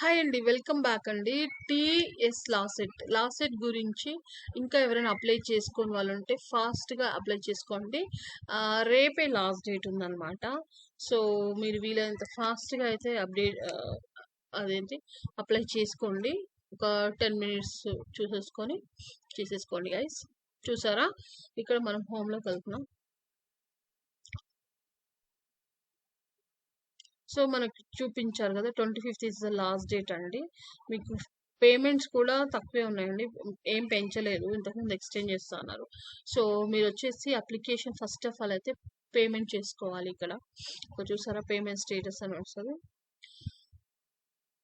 Hi అండి. Welcome back అండి. TS LAWCET గురించి ఇంకా ఎవరైనా అప్లై చేసుకోని వాళ్ళుంటే ఫాస్ట్‌గా అప్లై చేసుకోండి. రేపే లాస్ట్ డేట్ ఉందనమాట. సో, మీరు వీలైనంత ఫాస్ట్‌గా అయితే అదేంటి అప్లై చేసుకోండి. ఒక 10 మినిట్స్ చూసేసుకొని చేసేసుకోండి గైస్. చూసారా? ఇక్కడ మనం హోమ్‌లోకెళ్తున్నాం. సో, మనకి చూపించారు కదా! 25థ్ ఈస్ ద లాస్ట్ డేట్ అండి. మీకు పేమెంట్స్ కూడా తక్కువే ఉన్నాయండి. ఏం పెంచలేదు. ఇంతకుముందు ఎక్స్‌టెండ్ చేస్తా అన్నారు. సో, మీరొచ్చేసి అప్లికేషన్ ఫస్ట్ ఆఫ్ ఆల్ అయితే పేమెంట్ చేసుకోవాలి ఇక్కడ. ఇక్కడ చూసారా పేమెంట్ స్టేటస్ అని వస్తది.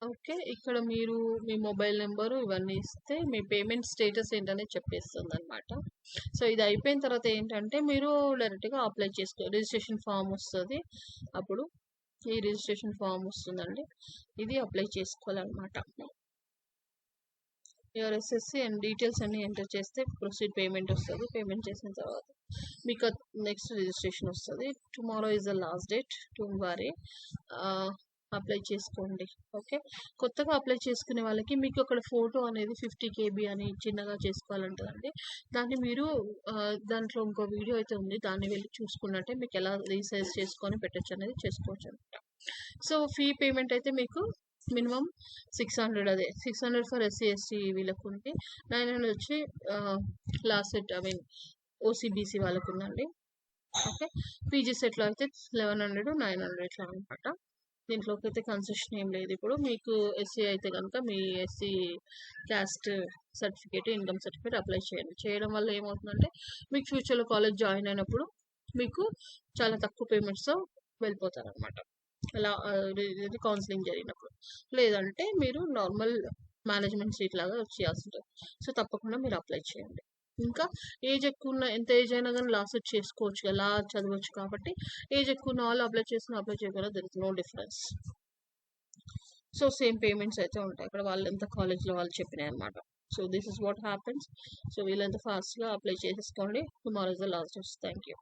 ఓకే. ఇక్కడ మీరు మీ మొబైల్ నంబరు ఇవన్నీ ఇస్తే మీ పేమెంట్ స్టేటస్ ఏంటనేది చెప్పేస్తుందనమాట. సో, ఇది అయిపోయిన తర్వాత ఏంటంటే మీరు డైరెక్ట్‌గా అప్లై రిజిస్ట్రేషన్ ఫార్మ్ వస్తది. అప్పుడు ఈ రిజిస్ట్రేషన్ ఫార్మ్ వస్తుందండి. ఇది అప్లై చేసుకోవాలన్నమాట. యువర్ ఎస్ఎస్‌సి అండ్ డీటెయిల్స్ అన్నీ ఎంటర్ చేస్తే ప్రొసీడ్ పేమెంట్ వస్తది. పేమెంట్ చేసిన తర్వాత మీకు నెక్స్ట్ రిజిస్ట్రేషన్ వస్తది. Tomorrow is the last date. Don't worry. Apply చేసుకోండి. ఓకే. కొత్తగా అప్లై చేసుకునే వాళ్ళకి మీకు అక్కడ ఫోటో అనేది 50 కేబీ అని చిన్నగా చేసుకోవాలంటదండి. దాన్ని మీరు దాంట్లో ఇంకో వీడియో అయితే ఉంది. దాన్ని వెళ్లి చూసుకున్నట్టే మీకు ఎలా రీసైజ్ చేసుకొని పెట్టొచ్చు అనేది చేసుకోవచ్చనమాట. సో, ఫీ పేమెంట్ అయితే మీకు మినిమమ్ 600 అదే. 600 ఫర్ ఎస్సీ, ఎస్టీ వీళ్ళకుంటే 900 వచ్చి లాస్ట్ ఐ మీన్ ఓసీబీసీ వాళ్ళకుందండి. ఓకే. పీజీ సెట్‌లో అయితే 1100, 900 ఇట్లా అనమాట. దీంట్లోకి అయితే కన్సెషన్ ఏం లేదు. ఇప్పుడు మీకు ఎస్సీ అయితే గనుక మీ SC caste certificate, income certificate apply చేయండి. చేయడం వల్ల ఏమవుతుందంటే మీకు ఫ్యూచర్‌లో కాలేజ్ జాయిన్ అయినప్పుడు మీకు చాలా తక్కువ పేమెంట్స్‌తో వెళ్ళిపోతారనమాట. అలా ఇది కౌన్సిలింగ్ జరిగినప్పుడు. లేదంటే మీరు నార్మల్ మేనేజ్మెంట్ సీట్ లాగా చేయాల్సుంటది. సో, తప్పకుండా మీరు అప్లై చేయండి. ఇంకా ఎంత ఏజ్ అయినా గానీ లాసెట్ చేసుకోవచ్చు కదా! చదవచ్చు కాబట్టి ఏజ్ ఎక్కువున్న వాళ్ళు అప్లై చేసినా, అప్లై చేయకపోయినా there is no difference. So, same payments అయితే ఉంటాయి. అక్కడ వాళ్ళు ఎంత కాలేజ్‌లో వాళ్ళు చెప్పినాయన్నమాట. So, this is what happens. So, వీలైనంత ఫాస్ట్‌గా అప్లై చేసేసుకోండి. Tomorrow is the last date. Thank you.